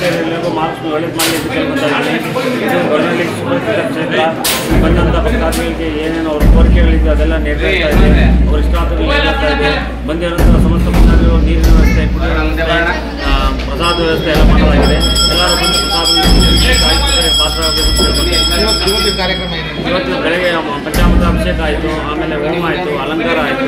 ಎಲ್ಲರಿಗೂ ಮಹಾಲಕ್ಷ್ಮಿ ಒಳ್ಳೇದು ಮಾಡಲಿ ಅಂತ ಕೇಳ್ಕೊತಾ ಇದ್ದೀನಿ. ಇದು ಒಳ್ಳೆ ಸುರಕ್ಷಿತ ಕ್ಷೇತ್ರ. ಬಂದಂಥ ಭಕ್ತಾದಿಗಳಿಗೆ ಏನೇನು ಅವ್ರ ಕೋರಿಕೆಗಳಿದ್ದು ಅದೆಲ್ಲ ನೆರವೇರ್ತಾ ಇದೆ, ಅವ್ರ ಇಷ್ಟಾರ್ಥಗಳು ನೆರವೇರ್ತಾ ಇದೆ. ಬಂದಿರೋಂಥ ಸಮಸ್ತ ಭಕ್ತಾದಿಗಳು ನೀರಿನ ವ್ಯವಸ್ಥೆ, ಪ್ರಸಾದ ವ್ಯವಸ್ಥೆ ಎಲ್ಲ ಮಾಡಲಾಗಿದೆ. ಎಲ್ಲರೂ ಬಂದು ಪ್ರಸಾದ ಪಾತ್ರರಾಗಬೇಕು. ಇವತ್ತು ಬೆಳಗ್ಗೆ ಪಂಚಾಮೃತ ಅಭಿಷೇಕ ಆಯಿತು, ಆಮೇಲೆ ಹೋಮ ಆಯಿತು, ಅಲಂಕಾರ ಆಯಿತು.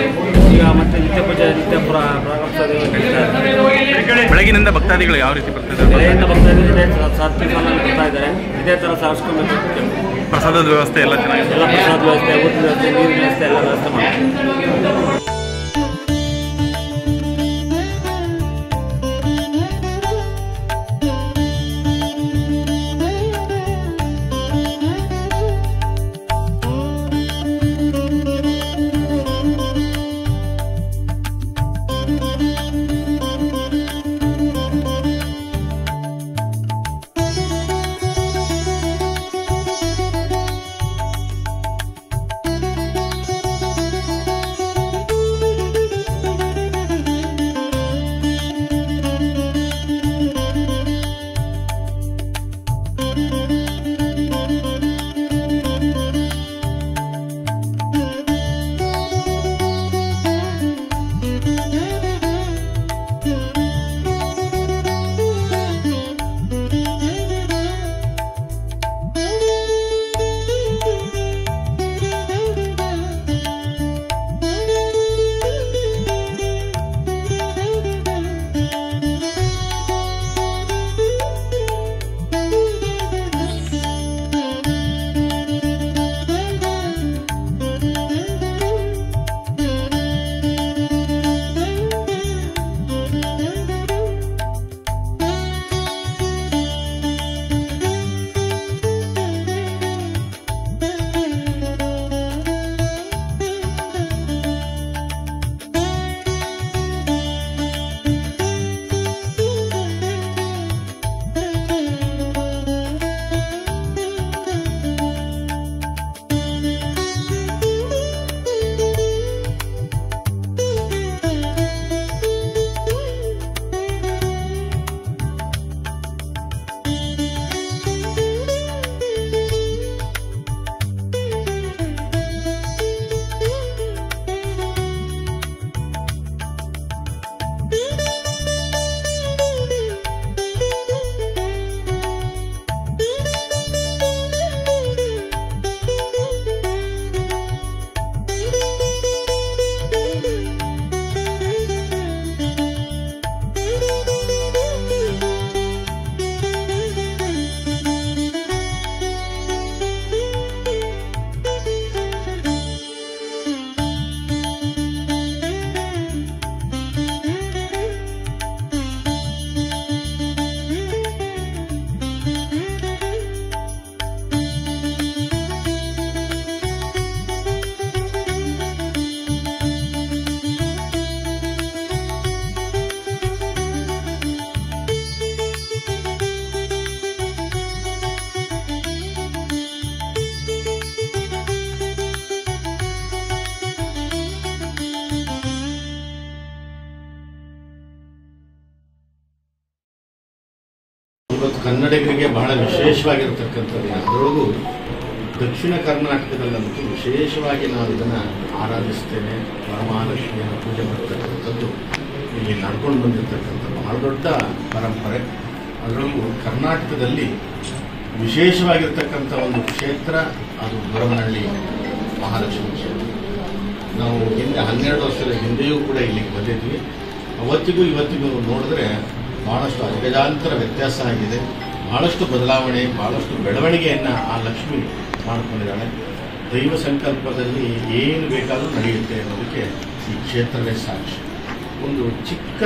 ಈಗ ಮತ್ತೆ ನಿತ್ಯ ಪೂಜೆ, ನಿತ್ಯ ಪ್ರಾರಂಭೋತ್ಸವ ನಡೀತಾ ಇದೆ. ಬೆಳಗಿನಿಂದ ಭಕ್ತಾದಿಗಳು ಯಾವ ರೀತಿ ಬರ್ತಿದ್ದಾರೆ? ಬೆಳಗಿನ ಭಕ್ತಾದಿಗಳು ಇದೇ ಸಾತ್ವಿಕ ಸಾಲಲ್ಲಿ ಬರ್ತಾ ಇದ್ದಾರೆ. ಇದೇ ಥರ ಸಾರಿಸ್ಕೊಬೇಕು. ಪ್ರಸಾದದ ವ್ಯವಸ್ಥೆ ಎಲ್ಲ ಚೆನ್ನಾಗಿದೆ. ಎಲ್ಲ ಪ್ರಸಾದ ವ್ಯವಸ್ಥೆ, ಊಟದ ವ್ಯವಸ್ಥೆ, ನೀರಿನ ವ್ಯವಸ್ಥೆ ಎಲ್ಲ ವ್ಯವಸ್ಥೆ ಮಾಡ್ತೀವಿ. ಇವತ್ತು ಕನ್ನಡಿಗರಿಗೆ ಬಹಳ ವಿಶೇಷವಾಗಿರತಕ್ಕಂಥದ್ದು. ಅದರೊಳಗೂ ದಕ್ಷಿಣ ಕರ್ನಾಟಕದಲ್ಲಂತೂ ವಿಶೇಷವಾಗಿ ನಾವು ಇದನ್ನು ಆರಾಧಿಸ್ತೇವೆ. ವರಮಹಾಲಕ್ಷ್ಮಿಯನ್ನು ಪೂಜೆ ಮಾಡ್ತಕ್ಕಂಥದ್ದು ಇಲ್ಲಿ ನಡ್ಕೊಂಡು ಬಂದಿರತಕ್ಕಂಥ ಬಹಳ ದೊಡ್ಡ ಪರಂಪರೆ. ಅದರೊಳಗೂ ಕರ್ನಾಟಕದಲ್ಲಿ ವಿಶೇಷವಾಗಿರ್ತಕ್ಕಂಥ ಒಂದು ಕ್ಷೇತ್ರ ಅದು ಬೊಮ್ಮನಹಳ್ಳಿ ಮಹಾಲಕ್ಷ್ಮಿ ಕ್ಷೇತ್ರ. ನಾವು ಹಿಂದೆ 12 ವರ್ಷದ ಹಿಂದೆಯೂ ಕೂಡ ಇಲ್ಲಿಗೆ ಬಂದಿದ್ವಿ. ಅವತ್ತಿಗೂ ಇವತ್ತಿಗೂ ನೋಡಿದ್ರೆ ಭಾಳಷ್ಟು ಅಜಗಜಾಂತರ ವ್ಯತ್ಯಾಸ ಆಗಿದೆ. ಭಾಳಷ್ಟು ಬದಲಾವಣೆ, ಭಾಳಷ್ಟು ಬೆಳವಣಿಗೆಯನ್ನು ಆ ಲಕ್ಷ್ಮಿ ಮಾಡಿಕೊಂಡಿದ್ದಾಳೆ. ದೈವ ಸಂಕಲ್ಪದಲ್ಲಿ ಏನು ಬೇಕಾದರೂ ನಡೆಯುತ್ತೆ ಅನ್ನೋದಕ್ಕೆ ಈ ಕ್ಷೇತ್ರವೇ ಸಾಕ್ಷಿ. ಒಂದು ಚಿಕ್ಕ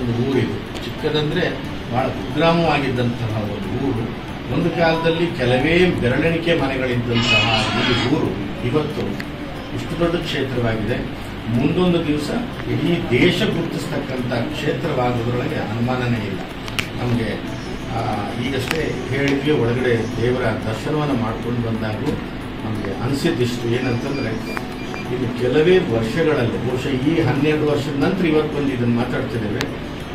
ಒಂದು ಊರಿದು, ಚಿಕ್ಕದಂದರೆ ಭಾಳ ಕುಗ್ರಾಮವಾಗಿದ್ದಂತಹ ಒಂದು ಊರು. ಒಂದು ಕಾಲದಲ್ಲಿ ಕೆಲವೇ ಬೆರಳೆಣಿಕೆ ಮನೆಗಳಿದ್ದಂತಹ ಈ ಊರು ಇವತ್ತು ಇಷ್ಟು ದೊಡ್ಡ ಕ್ಷೇತ್ರವಾಗಿದೆ. ಮುಂದೊಂದು ದಿವಸ ಇಡೀ ದೇಶ ಗುರುತಿಸ್ತಕ್ಕಂಥ ಕ್ಷೇತ್ರವಾಗೋದ್ರೊಳಗೆ ಅನುಮಾನನೇ ಇಲ್ಲ. ನಮಗೆ ಈಗಷ್ಟೇ ಹೇಳಿದ್ವಿ, ಒಳಗಡೆ ದೇವರ ದರ್ಶನವನ್ನು ಮಾಡ್ಕೊಂಡು ಬಂದಾಗೂ ನಮಗೆ ಅನಿಸಿದ್ದಿಷ್ಟು ಏನಂತಂದರೆ, ಇದು ಕೆಲವೇ ವರ್ಷಗಳಲ್ಲಿ, ಬಹುಶಃ ಈ 12 ವರ್ಷದ ನಂತರ ಇವತ್ತು ಬಂದು ಇದನ್ನು ಮಾತಾಡ್ತಿದ್ದೇವೆ,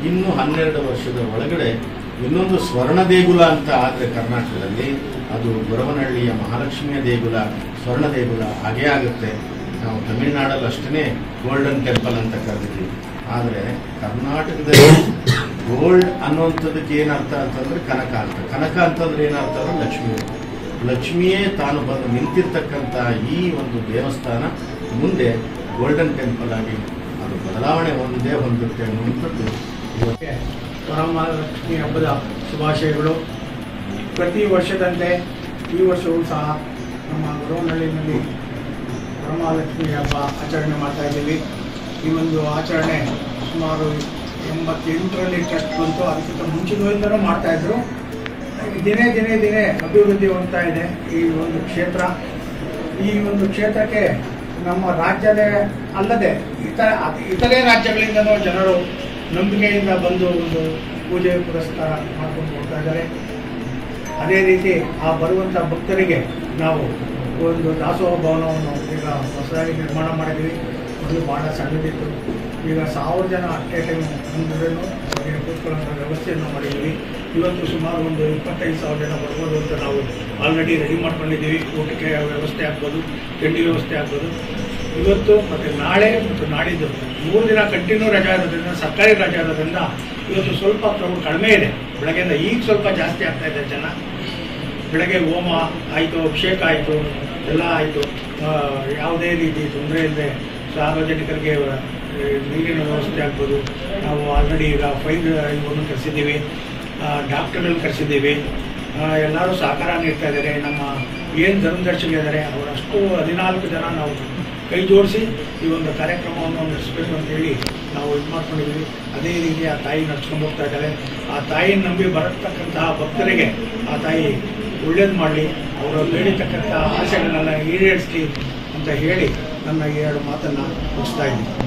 ಇನ್ನೂ 12 ವರ್ಷದ ಒಳಗಡೆ ಇನ್ನೊಂದು ಸ್ವರ್ಣ ದೇಗುಲ ಅಂತ ಆದರೆ ಕರ್ನಾಟಕದಲ್ಲಿ ಅದು ಗೊರವನಹಳ್ಳಿಯ ಮಹಾಲಕ್ಷ್ಮಿಯ ದೇಗುಲ, ಸ್ವರ್ಣ ದೇಗುಲ ಹಾಗೇ ಆಗುತ್ತೆ. ನಾವು ತಮಿಳುನಾಡಲ್ಲಿ ಅಷ್ಟೇ ಗೋಲ್ಡನ್ ಟೆಂಪಲ್ ಅಂತ ಕರೆದಿದ್ದೀವಿ. ಆದರೆ ಕರ್ನಾಟಕದಲ್ಲಿ ಗೋಲ್ಡ್ ಅನ್ನುವಂಥದ್ದಕ್ಕೆ ಏನರ್ಥ ಅಂತಂದರೆ ಕನಕ ಅಂತ. ಕನಕ ಅಂತಂದ್ರೆ ಏನರ್ಥ ಅಂದ್ರೆ ಲಕ್ಷ್ಮಿಯೇ ತಾನು ಬಂದು ನಿಂತಿರ್ತಕ್ಕಂಥ ಈ ಒಂದು ದೇವಸ್ಥಾನ ಮುಂದೆ ಗೋಲ್ಡನ್ ಟೆಂಪಲ್ ಆಗಿ ಅದು ಬದಲಾವಣೆ ಹೊಂದುತ್ತೆ ಅನ್ನುವಂಥದ್ದು ಇವತ್ತು ವರಮಹಾಲಕ್ಷ್ಮಿ ಹಬ್ಬದ ಶುಭಾಶಯಗಳು. ಪ್ರತಿ ವರ್ಷದಂತೆ ಈ ವರ್ಷವೂ ಸಹ ನಮ್ಮ ಗೊರವನಹಳ್ಳಿನಲ್ಲಿ ವರಮಹಾಲಕ್ಷ್ಮಿ ಹಬ್ಬ ಆಚರಣೆ ಮಾಡ್ತಾ ಇದ್ದೀವಿ. ಈ ಒಂದು ಆಚರಣೆ ಸುಮಾರು 88ರಲ್ಲಿ ಟ್ರಸ್ಟ್ ಬಂತು. ಅದಕ್ಕಿಂತ ಮುಂಚಿನಿಂದಲೂ ಮಾಡ್ತಾಯಿದ್ರು. ದಿನೇ ಅಭಿವೃದ್ಧಿ ಹೊಂದ್ತಾ ಇದೆ ಈ ಒಂದು ಕ್ಷೇತ್ರ. ಈ ಒಂದು ಕ್ಷೇತ್ರಕ್ಕೆ ನಮ್ಮ ರಾಜ್ಯದೇ ಅಲ್ಲದೆ ಇತರೆ ರಾಜ್ಯಗಳಿಂದಲೂ ಜನರು ನಂಬಿಕೆಯಿಂದ ಬಂದು ಒಂದು ಪೂಜೆ ಪುರಸ್ಕಾರ ಮಾಡ್ಕೊಂಡು ಹೋಗ್ತಾ ಇದ್ದಾರೆ. ಅದೇ ರೀತಿ ಆ ಬರುವಂಥ ಭಕ್ತರಿಗೆ ನಾವು ಒಂದು ದಾಸೋಹ ಭವನವನ್ನು ಈಗ ಹೊಸದಾಗಿ ನಿರ್ಮಾಣ ಮಾಡಿದ್ದೀವಿ. ಅದು ಭಾಳ ಸಣ್ಣದಿತ್ತು. ಈಗ 1000 ಜನ ಅಷ್ಟೇ ಟೈಮ್ ಬಂದ್ರೂ ಅವರಿಗೆ ಕೂತ್ಕೊಳ್ಳೋಂಥ ವ್ಯವಸ್ಥೆಯನ್ನು ಮಾಡಿದ್ದೀವಿ. ಇವತ್ತು ಸುಮಾರು ಒಂದು 25,000 ಜನ ಬರ್ಬೋದು ಅಂತ ನಾವು ಆಲ್ರೆಡಿ ರೆಡಿ ಮಾಡ್ಕೊಂಡಿದ್ದೀವಿ. ಊಟಕ್ಕೆ ವ್ಯವಸ್ಥೆ ಆಗ್ಬೋದು, ತಿಂಡಿ ವ್ಯವಸ್ಥೆ ಆಗ್ಬೋದು. ಇವತ್ತು ಮತ್ತು ನಾಳೆ ಮತ್ತು ನಾಡಿದ್ದು 3 ದಿನ ಕಂಟಿನ್ಯೂ ರಜಾ ಇರೋದ್ರಿಂದ, ಸರ್ಕಾರಿ ರಜಾ ಇರೋದ್ರಿಂದ ಇವತ್ತು ಸ್ವಲ್ಪ ಕ್ರೌಡ್ ಕಡಿಮೆ ಇದೆ. ಬೆಳಗ್ಗೆಯಿಂದ ಈಗ ಸ್ವಲ್ಪ ಜಾಸ್ತಿ ಆಗ್ತಾ ಇದೆ ಜನ. ಬೆಳಗ್ಗೆ ಹೋಮ ಆಯಿತು, ಅಭಿಷೇಕ ಆಯಿತು, ಎಲ್ಲ ಆಯಿತು. ಯಾವುದೇ ರೀತಿ ತೊಂದರೆ ಇಲ್ಲದೆ ಸಾರ್ವಜನಿಕರಿಗೆ ನೀರಿನ ವ್ಯವಸ್ಥೆ ಆಗ್ಬೋದು. ನಾವು ಆಲ್ರೆಡಿ ಈಗ 5 ಇವನ್ನು ಕರೆಸಿದ್ದೀವಿ, ಡಾಕ್ಟರ್ಗಳನ್ನ ಕರೆಸಿದ್ದೀವಿ. ಎಲ್ಲರೂ ಸಹಕಾರ ನೀಡ್ತಾ ಇದ್ದಾರೆ. ನಮ್ಮ ಏನು ಧರ್ಮದರ್ಶಿಗಳಿದ್ದಾರೆ ಅವರಷ್ಟು 14 ಜನ ನಾವು ಕೈ ಜೋಡಿಸಿ ಈ ಒಂದು ಕಾರ್ಯಕ್ರಮವನ್ನು ನಡೆಸಬೇಕು ಅಂತೇಳಿ ನಾವು ಇದು ಮಾಡ್ಕೊಂಡಿದ್ದೀವಿ. ಅದೇ ರೀತಿ ಆ ತಾಯಿ ನಡ್ಸ್ಕೊಂಡು ಹೋಗ್ತಾ ಇದ್ದಾರೆ. ಆ ತಾಯಿನ ನಂಬಿ ಬರತಕ್ಕಂತಹ ಭಕ್ತರಿಗೆ ಆ ತಾಯಿ ಒಳ್ಳೇದು ಮಾಡಲಿ, ಅವರು ಬೇಡಿತಕ್ಕಂಥ ಆಸೆಗಳನ್ನೆಲ್ಲ ಈಡೇರಿಸಲಿ ಅಂತ ಹೇಳಿ ನನ್ನ 2 ಮಾತನ್ನು ಮುಗಿಸ್ತಾ ಇದ್ದೀನಿ.